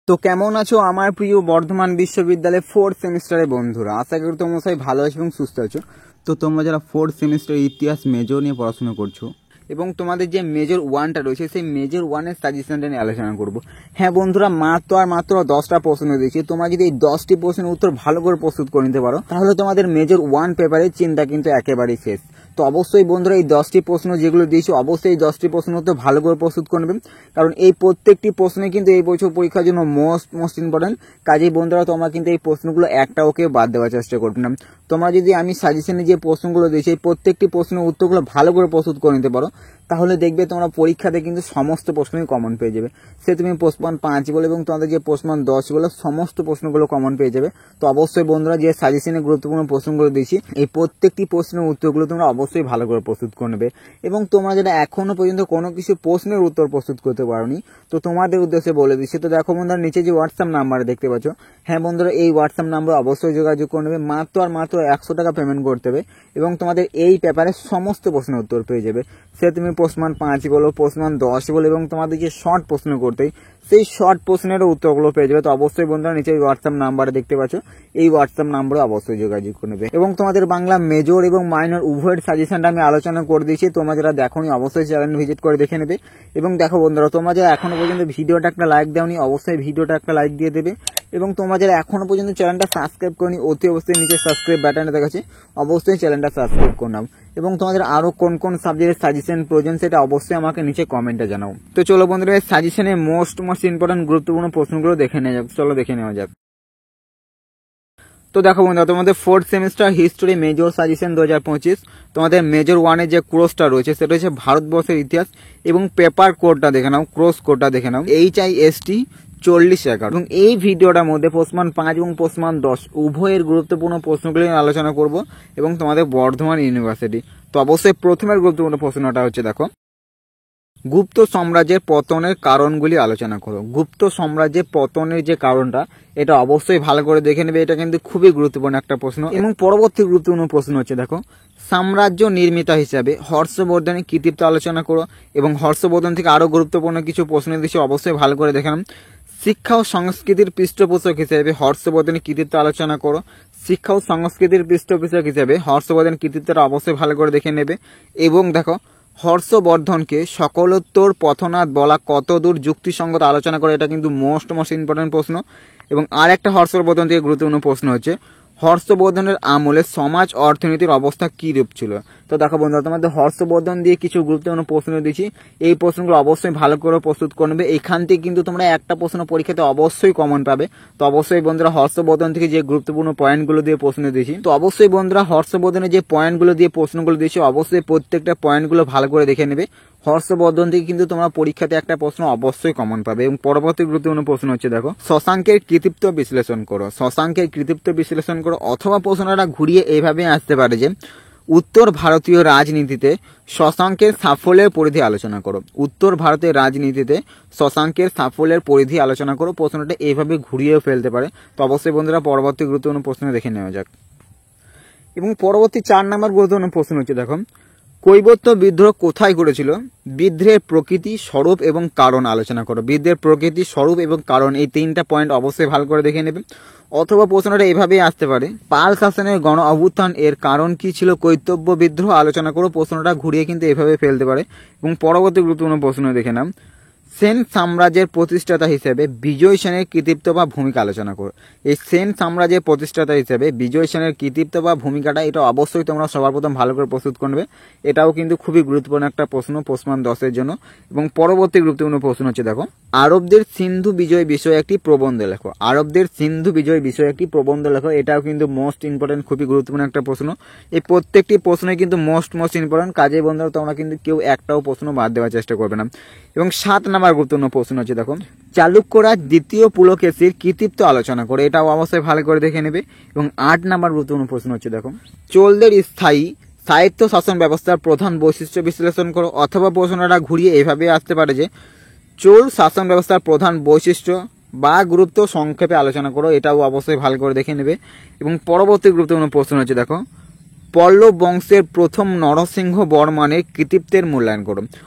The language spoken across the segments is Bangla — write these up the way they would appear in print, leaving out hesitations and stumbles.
তো কেমন আছো আমার প্রিয় বর্ধমান বিশ্ববিদ্যালয়ের 4th সেমিস্টারের বন্ধুরা? আশা করি তোমরা সবাই ভালো আছো এবং সুস্থ আছো। তো তোমরা যারা 4th সেমিস্টার ইতিহাস মেজর নিয়ে পড়াশোনা করছো এবং তোমাদের যে মেজর 1টা রয়েছে সেই মেজর 1-এর সাজেশনটা নিয়ে আলোচনা করব। হ্যাঁ বন্ধুরা, মাত্র 10টা প্রশ্ন দিয়েছি। তোমরা যদি এই 10টি প্রশ্নের উত্তর ভালো করে প্রস্তুত করে নিতে পারো তাহলে তোমাদের মেজর 1 পেপারের চিন্তা কিন্তু একেবারেই শেষ। তো অবশ্যই বন্ধুরা এই 10টি প্রশ্ন যেগুলো দিয়েছি অবশ্যই এই 10টি প্রশ্ন তো ভালো করে প্রস্তুত করে নেবেন, কারণ এই প্রত্যেকটি প্রশ্নই কিন্তু এই বছর পরীক্ষার জন্য মোস্ট ইম্পর্টেন্ট। কাজেই বন্ধুরা তোমরা কিন্তু এই প্রশ্নগুলো একটাওকে বাদ দেওয়ার চেষ্টা করবে না। তোমরা যদি আমি সাজেশনে যে প্রশ্নগুলো দিয়েছি এই প্রত্যেকটি প্রশ্নের উত্তরগুলো ভালো করে প্রস্তুত করে নিতে পারো তাহলে দেখবে তোমরা পরীক্ষাতে কিন্তু সমস্ত প্রশ্নই কমন পেয়ে যাবে। সে তুমি প্রশ্নমান 5 বলো এবং তোমাদের যে প্রশ্নমান 10 বলো সমস্ত প্রশ্নগুলো কমন পেয়ে যাবে। তো অবশ্যই বন্ধুরা যে সাজেশনে গুরুত্বপূর্ণ প্রশ্নগুলো দিয়েছি এই প্রত্যেকটি প্রশ্নের উত্তরগুলো তোমরা অবশ্যই ভালো করে প্রস্তুত করে নেবে। এবং তোমরা যারা এখনো পর্যন্ত কোনো কিছু প্রশ্নের উত্তর প্রস্তুত করতে পারোনি তো তোমাদের উদ্দেশ্যে বলে দিচ্ছি। তো দেখো বন্ধুরা, নিচে যে হোয়াটসঅ্যাপ নাম্বার দেখতে পাচ্ছ, হ্যাঁ বন্ধুরা এই হোয়াটসঅ্যাপ নাম্বার অবশ্যই যোগাযোগ করে নেবে। মাত্র 100 টাকা পেমেন্ট করতে হবে এবং তোমাদের এই পেপারে সমস্ত প্রশ্নের উত্তর পেয়ে যাবে। সে তুমি প্রশ্নমান 5 বলো, প্রশ্নমান 10 বলো এবং তোমাদের যে শর্ট প্রশ্ন করতেই সেই শর্ট প্রশ্নেরও উত্তরগুলো পেয়ে যাবে। তো অবশ্যই বন্ধুরা নিচে হোয়াটসঅ্যাপ নাম্বারে দেখতে পাচ্ছ, এই হোয়াটসঅ্যাপ নাম্বারে অবশ্যই যোগাযোগ করে নেবে। এবং তোমাদের বাংলা মেজর এবং মাইনর উভয়ের সাজেশনটা আমি আলোচনা করে দিয়েছি। তোমরা যারা দেখোনি অবশ্যই চ্যানেল ভিজিট করে দেখে নেবে। এবং দেখো বন্ধুরা, তোমরা যারা এখনো পর্যন্ত ভিডিওটা একটা লাইক দাওনি অবশ্যই ভিডিওটা একটা লাইক দিয়ে দেবে। এবং তোমরা যারা এখনো পর্যন্ত চ্যানেলটা সাবস্ক্রাইব করনি অতি অবশ্যই নিচে সাবস্ক্রাইব বাটনটা দেখাচ্ছে, অবশ্যই চ্যানেলটা সাবস্ক্রাইব করে নাও। এবং তোমাদের আরো কোন সাবজেক্টের সাজেশন প্রয়োজন সেটা অবশ্যই আমাকে নিচে কমেন্টে জানাও। তো চলো বন্ধুরা সাজেশনে মোস্ট ইম্পর্টেন্ট গুরুত্বপূর্ণ প্রশ্নগুলো দেখে নেওয়া যাক। চলো দেখে নেওয়া যাক। তো দেখো বন্ধুরা, তোমাদের 4th semester history major suggestion 2025 তোমাদের মেজর 1-এর যে ক্রসটা রয়েছে সেটা হচ্ছে ভারতবর্ষের ইতিহাস এবং পেপার কোডটা দেখে নাও, ক্রস কোডটা দেখে নাও HIST 4011। এবং এই ভিডিওটার মধ্যে প্রশ্নমান 5 এবং প্রশ্নমান 10 উভয়ের গুরুত্বপূর্ণ প্রশ্নগুলি নিয়ে আলোচনা করব এবং তোমাদের বর্ধমান ইউনিভার্সিটি। তো অবশ্যই প্রথমের গুরুত্বপূর্ণ প্রশ্নটা হচ্ছে দেখো, গুপ্ত সাম্রাজ্যের পতনের কারণগুলি আলোচনা করো। গুপ্ত সাম্রাজ্যের পতনের যে কারণটা এটা অবশ্যই ভালো করে দেখে নেবে, এটা কিন্তু খুবই গুরুত্বপূর্ণ একটা প্রশ্ন। এবং পরবর্তী গুরুত্বপূর্ণ প্রশ্ন হচ্ছে দেখো, সাম্রাজ্য নির্মিতা হিসাবে হর্ষবর্ধনের কৃতিত্ব আলোচনা করো। এবং হর্ষবর্ধন থেকে আরো গুরুত্বপূর্ণ কিছু প্রশ্ন দিচ্ছি অবশ্যই ভালো করে দেখে নাও। শিক্ষা ও সংস্কৃতির পৃষ্ঠপোষক হিসেবে হর্ষবর্ধনের কৃতিত্ব আলোচনা করো। শিক্ষা ও সংস্কৃতির পৃষ্ঠপোষক হিসেবে হর্ষবর্ধনের কৃতিত্বটা অবশ্যই ভালো করে দেখে নেবে। এবং দেখো, হর্ষবর্ধনকে সকলোত্তর পথনাথ বলা কতদূর যুক্তিসঙ্গত আলোচনা করে, এটা কিন্তু মোস্ট ইম্পর্টেন্ট প্রশ্ন। এবং আর একটা হর্ষবর্ধন থেকে গুরুত্বপূর্ণ প্রশ্ন হচ্ছে, হর্ষবর্ধনের আমলে সমাজ অর্থনীতির অবস্থা কি রূপ ছিল। তো দেখো বন্ধুরা, তোমাদের হর্ষবর্ধন দিয়ে কিছু গুরুত্বপূর্ণ প্রশ্ন দিয়েছি, এই প্রশ্নগুলো অবশ্যই ভালো করে প্রস্তুত করে নেবে। এখান থেকে কিন্তু তোমরা একটা প্রশ্ন পরীক্ষাতে অবশ্যই কমন পাবে। তো অবশ্যই বন্ধুরা হর্ষবর্ধন থেকে যে গুরুত্বপূর্ণ পয়েন্টগুলো দিয়ে প্রশ্ন দিয়েছি, তো অবশ্যই বন্ধুরা হর্ষবর্ধনের যে পয়েন্টগুলো দিয়ে প্রশ্নগুলো দিয়েছি অবশ্যই প্রত্যেকটা পয়েন্টগুলো ভালো করে দেখে নেবে। হর্ষবর্ধন থেকে কিন্তু তোমরা পরীক্ষাতে একটা প্রশ্ন অবশ্যই কমন পাবে। এবং পরবর্তী গুরুত্বপূর্ণ প্রশ্ন হচ্ছে দেখো, শশাঙ্কের কৃতিত্ব বিশ্লেষণ করো। শশাঙ্কের কৃতিত্ব বিশ্লেষণ করো। অথবা প্রশ্নটা ঘুরিয়ে এইভাবে আসতে পারে যে, উত্তর ভারতীয় রাজনীতিতে শশাঙ্কের সাফল্যের পরিধি আলোচনা করো। উত্তর ভারতের রাজনীতিতে শশাঙ্কের সাফল্যের পরিধি আলোচনা করো। প্রশ্নটা এইভাবে ঘুরিয়েও ফেলতে পারে। তো অবশ্যই বন্ধুরা পরবর্তী গুরুত্বপূর্ণ প্রশ্ন দেখে নেওয়া যাক। এবং পরবর্তী 4 নম্বর গুরুত্বপূর্ণ প্রশ্ন হচ্ছে দেখো, কৈবর্ত বিদ্রোহ কোথায় করেছিল? বিদ্রোহের প্রকৃতি, স্বরূপ এবং কারণ আলোচনা করো। বিদ্রোহের প্রকৃতি, স্বরূপ এবং কারণ এই 3টা পয়েন্ট অবশ্যই ভালো করে দেখে নেবে। অথবা প্রশ্নটা এভাবেই আসতে পারে, পাল শাসনের গণ অভ্যুত্থান এর কারণ কি ছিল? কৈতব্য বিদ্রোহ আলোচনা করো। প্রশ্নটা ঘুরিয়ে কিন্তু এভাবে ফেলতে পারে। এবং পরবর্তী গুরুত্বপূর্ণ প্রশ্ন দেখে নাও, সেন সাম্রাজ্যের প্রতিষ্ঠাতা হিসেবে বিজয় সেনের কৃতিত্ব বা ভূমিকা আলোচনা করো। এই সেন সাম্রাজ্যের প্রতিষ্ঠাতা হিসেবে বিজয় সেনের কৃতিত্ব বা ভূমিকাটা এটা অবশ্যই তোমরা সবার প্রথম ভালো করে প্রস্তুত করবে। এটাও কিন্তু খুবই গুরুত্বপূর্ণ একটা প্রশ্ন প্রশ্নমান 10-এর জন্য। এবং পরবর্তী গুরুত্বপূর্ণ প্রশ্ন হচ্ছে দেখো, আরবদের সিন্ধু বিজয় বিষয়ে একটি প্রবন্ধ লেখো। আরবদের সিন্ধু বিজয় বিষয়ে একটি প্রবন্ধ লেখো। এটাও কিন্তু মোস্ট ইম্পর্টেন্ট, খুবই গুরুত্বপূর্ণ একটা প্রশ্ন। এই প্রত্যেকটি প্রশ্নই কিন্তু মোস্ট ইম্পর্টেন্ট। কাজে বন্ধুরা তোমরা কিন্তু কেউ একটাও প্রশ্ন বাদ দেওয়ার চেষ্টা করবে না। এবং 7 নম্বর গুরুত্বপূর্ণ প্রশ্ন হচ্ছে দেখো, চালুক্যরাজ দ্বিতীয় পুলকেশীর কৃতিত্ব আলোচনা করে। এটাও অবশ্যই ভালো করে দেখে নেবে। এবং 8 নম্বর গুরুত্বপূর্ণ প্রশ্ন হচ্ছে দেখো, চোলদের স্থায়ী সাহিত্য শাসন ব্যবস্থার প্রধান বৈশিষ্ট্য বিশ্লেষণ করো। অথবা প্রশ্নটা ঘুরিয়ে এভাবে আসতে পারে যে, চোল শাসন ব্যবস্থার প্রধান বৈশিষ্ট্য বা গুরুত্ব সংক্ষেপে আলোচনা করো। এটাও অবশ্যই ভালো করে দেখে নেবে। এবং পরবর্তী গুরুত্বপূর্ণ প্রশ্ন হচ্ছে দেখো, পল্লব বংশের প্রথম নরসিংহ বর্মনের কৃতিত্বের মূল্যায়ন করো।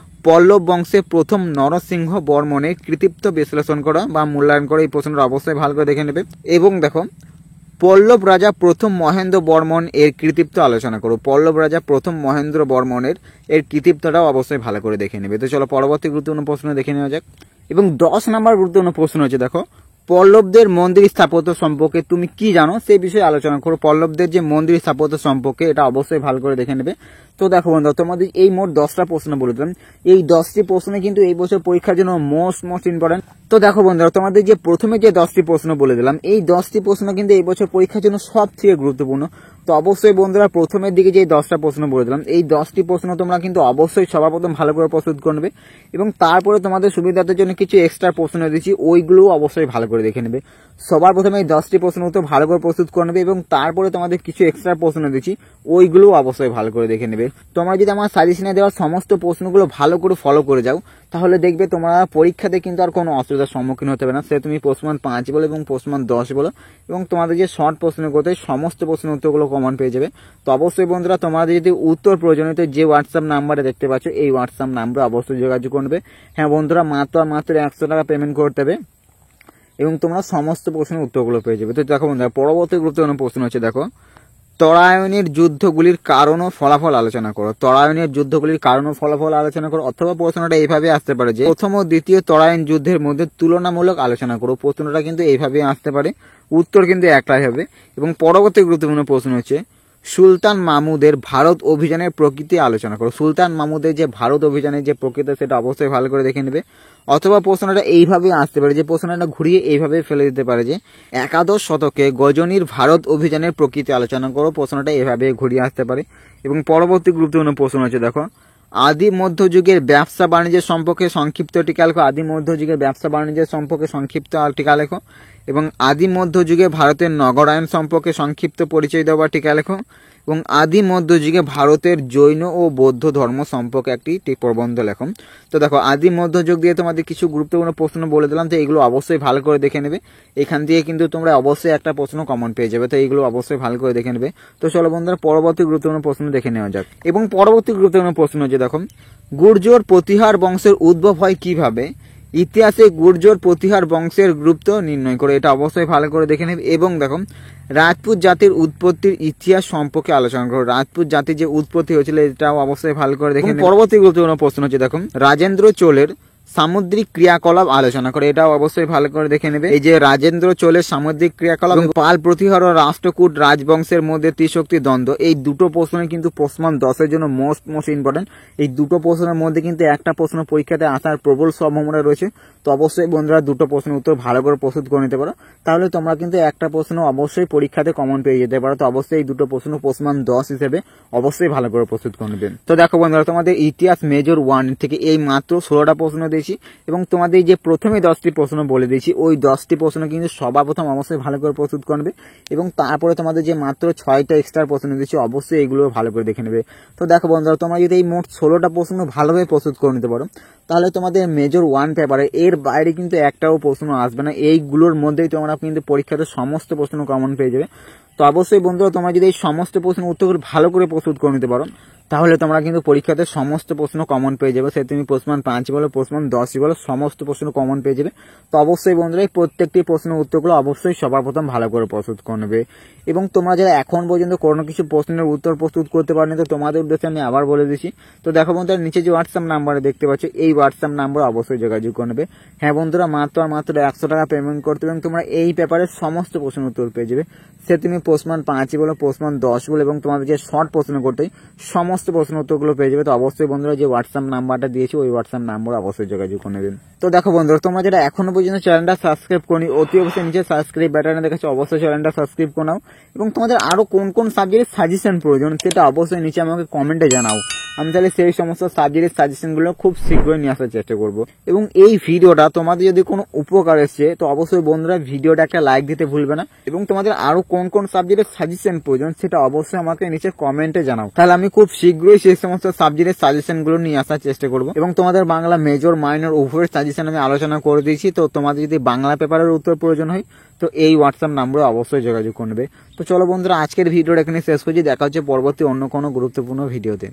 পল্লব বংশের প্রথম নরসিংহ বর্মনের কৃতিত্ব বিশ্লেষণ করা বা মূল্যায়ন করা, এই প্রশ্নটা অবশ্যই ভালো করে দেখে নেবে। এবং দেখো পল্লব রাজা প্রথম মহেন্দ্র বর্মন এর কৃতিত্ব আলোচনা করো। পল্লব রাজা প্রথম মহেন্দ্র বর্মনের এর কৃতিত্বটাও অবশ্যই ভালো করে দেখে নেবে। তো চলো পরবর্তী গুরুত্বপূর্ণ প্রশ্ন দেখে নেওয়া যাক। এবং 10 নম্বর গুরুত্বপূর্ণ প্রশ্ন হচ্ছে, দেখো পল্লবদের মন্দির স্থাপত্য সম্পর্কে তুমি কি জানো সেই বিষয়ে আলোচনা করো। পল্লবদের যে মন্দির স্থাপত্য সম্পর্কে এটা অবশ্যই ভালো করে দেখে নেবে। তো দেখো বন্ধু, তোমাদের এই মোট 10টা প্রশ্ন বলে দিলাম। এই 10টি প্রশ্ন কিন্তু এই বছর পরীক্ষার জন্য মোস্ট ইম্পর্টেন্ট। তো দেখো বন্ধুরা, তোমাদের যে প্রথমে যে 10টি প্রশ্ন বলে দিলাম, এই 10টি প্রশ্ন কিন্তু এই বছর পরীক্ষার জন্য সবথেকে গুরুত্বপূর্ণ। তো অবশ্যই বন্ধুরা, প্রথমের দিকে যে 10টা প্রশ্ন বলে দিলাম, এই 10টি প্রশ্ন তোমরা কিন্তু অবশ্যই সবার প্রথম ভালো করে প্রস্তুত করবে। এবং তারপরে তোমাদের সুবিধার জন্য কিছু এক্সট্রা প্রশ্ন দিচ্ছি, ওইগুলোও অবশ্যই ভালো করে দেখে নেবে। সবার প্রথমে এই 10টি প্রশ্ন তো ভালো করে প্রস্তুত করে নেবে, এবং তারপরে তোমাদের কিছু এক্সট্রা প্রশ্ন দিচ্ছি, ওইগুলোও অবশ্যই ভালো করে দেখে নেবে। তোমরা যদি আমার সাজেশনে দেওয়া সমস্ত প্রশ্নগুলো ভালো করে ফলো করে যাও, তাহলে দেখবে তোমরা পরীক্ষাতে কিন্তু আর কোনো অসুবিধার সম্মুখীন হতে হবে না। সে তুমি প্রশ্নমান 5 বলো এবং প্রশ্নমান 10 বলো, এবং তোমাদের যে শর্ট প্রশ্ন করতে সমস্ত প্রশ্নের উত্তরগুলো কমন পেয়ে যাবে। তো অবশ্যই বন্ধুরা, তোমাদের যদি উত্তর প্রয়োজনীয় যে হোয়াটসঅ্যাপ নাম্বারে দেখতে পাচ্ছ, এই হোয়াটসঅ্যাপ নাম্বারে অবশ্যই যোগাযোগ করবে। হ্যাঁ বন্ধুরা, মাত্র 100 টাকা পেমেন্ট করতে হবে এবং তোমরা সমস্ত প্রশ্নের উত্তরগুলো পেয়ে যাবে। তো দেখো বন্ধুরা, পরবর্তী গুরুত্বপূর্ণ প্রশ্ন হচ্ছে, দেখো তরায়নের যুদ্ধগুলির কারণ ও ফলাফল আলোচনা করো। তরায়নের যুদ্ধগুলির কারণ ও ফলাফল আলোচনা করো। অথবা প্রশ্নটা এইভাবে আসতে পারে যে প্রথম ও দ্বিতীয় তরায়ন যুদ্ধের মধ্যে তুলনামূলক আলোচনা করো। প্রশ্নটা কিন্তু এইভাবে আসতে পারে, উত্তর কিন্তু একটাই হবে। এবং পরবর্তী গুরুত্বপূর্ণ প্রশ্ন হচ্ছে, সুলতান মাহমুদের ভারত অভিযানের প্রকৃতি আলোচনা করো। সুলতান মাহমুদের যে ভারত অভিযানের যে প্রকৃতি, সেটা অবশ্যই ভালো করে দেখে নেবে। অথবা প্রশ্নটা এইভাবে আসতে পারে, যে প্রশ্নটা ঘুরিয়ে এইভাবে ফেলে দিতে পারে যে একাদশ শতকে গজনীর ভারত অভিযানের প্রকৃতি আলোচনা করো। প্রশ্নটা এইভাবে ঘুরিয়ে আসতে পারে। এবং পরবর্তী গুরুত্বপূর্ণ প্রশ্ন হচ্ছে, দেখো আদি মধ্যযুগের ব্যবসা বাণিজ্যের সম্পর্কে সংক্ষিপ্ত টিকা লেখো। আদি মধ্যযুগের ব্যবসা বাণিজ্যের সম্পর্কে সংক্ষিপ্ত টিকা লেখো। এবং আদি মধ্যযুগে ভারতের নগরায়ন সম্পর্কে সংক্ষিপ্ত পরিচয় দেওয়া টিকা লেখো। এবং আদি মধ্যযুগে ভারতের জৈন ও বৌদ্ধ ধর্ম সম্পর্কে একটি প্রবন্ধ লেখো। তো দেখো, আদি মধ্যযুগ দিয়ে তোমাদের কিছু গুরুত্বপূর্ণ প্রশ্ন বলে দিলাম, তো এগুলো অবশ্যই ভালো করে দেখে নেবে। এখান দিয়ে কিন্তু তোমরা অবশ্যই একটা প্রশ্ন কমন পেয়ে যাবে, তো এইগুলো অবশ্যই ভালো করে দেখে নেবে। তো চলো বন্ধুরা, পরবর্তী গুরুত্বপূর্ণ প্রশ্ন দেখে নেওয়া যাক। এবং পরবর্তী গুরুত্বপূর্ণ প্রশ্ন হচ্ছে, দেখো গুর্জর প্রতিহার বংশের উদ্ভব হয় কিভাবে? ইতিহাসে গুর্জর প্রতিহার বংশের গুরুত্ব নির্ণয় করে। এটা অবশ্যই ভালো করে দেখে নেবে। এবং দেখো রাজপুত জাতির উৎপত্তির ইতিহাস সম্পর্কে আলোচনা করো। রাজপুত জাতির যে উৎপত্তি হয়েছিল, এটাও অবশ্যই ভালো করে দেখে নেবে। পরবর্তী গুরুত্বপূর্ণ প্রশ্ন হচ্ছে, দেখো রাজেন্দ্র চোলের সামুদ্রিক ক্রিয়াকলাপ আলোচনা করে। এটাও অবশ্যই ভালো করে দেখে নেবে। এই যে রাজেন্দ্র চোলের সামুদ্রিক ক্রিয়াকলাপ এবং পাল প্রতিহার ও রাষ্ট্রকূট রাজবংশের মধ্যে ত্রিশক্তি দ্বন্দ্ব, এই দুটো প্রশ্নই কিন্তু প্রশ্নমান 10-এর জন্য মোস্ট ইম্পর্টেন্ট। এই দুটো প্রশ্নের মধ্যে কিন্তু একটা প্রশ্ন পরীক্ষাতে আসার প্রবল সম্ভাবনা রয়েছে। তো অবশ্যই বন্ধুরা, দুটো প্রশ্নের উত্তর ভালো করে প্রস্তুত করে নিতে পারো, তাহলে তোমরা কিন্তু একটা প্রশ্ন অবশ্যই পরীক্ষাতে কমন পেয়ে যেতে পারো। তো অবশ্যই এই দুটো প্রশ্ন প্রশ্নমান 10 হিসেবে অবশ্যই ভালো করে প্রস্তুত করে নেবেন। তো দেখো বন্ধুরা, তোমাদের ইতিহাস মেজর 1 থেকে এই মাত্র 16টা প্রশ্ন দিয়েছি, এবং তোমাদের যে প্রথমে 10টি প্রশ্ন বলে দিয়েছি, ওই 10টি প্রশ্ন কিন্তু সবার প্রথম অবশ্যই ভালো করে প্রস্তুত করবে। এবং তারপরে তোমাদের যে মাত্র 6টা এক্সট্রা প্রশ্ন দিয়েছি, অবশ্যই এগুলো ভালো করে দেখে নেবে। তো দেখো বন্ধুরা, তোমরা যদি এই মোট 16টা প্রশ্ন ভালোভাবে প্রস্তুত করে নিতে পারো, তাহলে তোমাদের মেজর 1 পেপারে এর বাইরে কিন্তু একটাও প্রশ্ন আসবে না। এইগুলোর মধ্যেই তোমরা কিন্তু পরীক্ষাতে সমস্ত প্রশ্ন কমন পেয়ে যাবে। তো অবশ্যই বন্ধুরা, তোমরা যদি এই সমস্ত প্রশ্ন উত্তরগুলো ভালো করে প্রস্তুত করে নিতে পারো, তাহলে তোমরা কিন্তু পরীক্ষাতে সমস্ত প্রশ্ন কমন পেয়ে যাবে। সে তুমি প্রশ্নমান 5 বলো, প্রশ্নমান 10 বলো, সমস্ত প্রশ্ন কমন পেয়ে যাবে। তো অবশ্যই বন্ধুরা, এই প্রত্যেকটি প্রশ্নের উত্তরগুলো অবশ্যই সবার প্রথম ভালো করে প্রস্তুত করে নেবে। এবং তোমরা যারা এখন পর্যন্ত কোনো কিছু প্রশ্নের উত্তর প্রস্তুত করতে পারোনি, তো তোমাদের উদ্দেশ্যে আমি আবার বলে দিচ্ছি। তো দেখো বন্ধুরা, নিচে যে হোয়াটসঅ্যাপ নাম্বারে দেখতে পাচ্ছ, এই হোয়াটসঅ্যাপ নাম্বার অবশ্যই যোগাযোগ করে নেবে। হ্যাঁ বন্ধুরা, মাত্র 100 টাকা পেমেন্ট করতে এবং তোমরা এই পেপারের সমস্ত প্রশ্নের উত্তর পেয়ে যাবে। সে তুমি প্রশ্নমান 5 বলো, প্রশ্নমান 10 বলো, এবং তোমাদের যে শর্ট প্রশ্ন করতে সমস্ত প্রশ্ন উত্তরগুলো পেয়ে যাবে। তো অবশ্যই বন্ধুরা, যে হোয়াটসঅ্যাপ নাম্বারটা দিয়েছি, ওই হোয়াটসঅ্যাপ নাম্বার অবশ্যই যোগাযোগ করে নেবেন। তো দেখো বন্ধুরা, তোমরা যারা এখনো পর্যন্ত চ্যানেলটা সাবস্ক্রাইব করনি, অতি অবশ্যই নিচে সাবস্ক্রাইব বাটনে দেখাচ্ছে, অবশ্যই চ্যানেলটা সাবস্ক্রাইব করে নাও। এবং তোমাদের আরো কোন কোন সাবজেক্টের সাজেশন প্রয়োজন, সেটা অবশ্যই নিচে আমাকে কমেন্টে জানাও। আমি তাহলে সেই সমস্ত সাবজেক্টের সাজেশনগুলো খুব শীঘ্রই নিয়ে আসার চেষ্টা করব। এবং এই ভিডিওটা তোমাদের যদি কোনো উপকার এসছে, তো অবশ্যই বন্ধুরা ভিডিওটা একটা লাইক দিতে ভুলবে না। এবং তোমাদের আরো কোন কোন সাবজেক্টের সাজেশন প্রয়োজন, সেটা অবশ্যই আমাকে নিচে কমেন্টে জানাও, তাহলে আমি খুব শীঘ্রই সেই সমস্ত সাবজেক্টের সাজেশনগুলো নিয়ে আসার চেষ্টা করব। এবং তোমাদের বাংলা মেজর মাইনর উভয়ের সাজেশন আমি আলোচনা করে দিয়েছি। তো তোমাদের যদি বাংলা পেপারের উত্তর প্রয়োজন হয়, তো এই হোয়াটসঅ্যাপ নাম্বারে অবশ্যই যোগাযোগ করবে। তো চলো বন্ধুরা, আজকের ভিডিওটা এখানে শেষ করছি। দেখা হচ্ছে পরবর্তী অন্য কোনো গুরুত্বপূর্ণ ভিডিওতে।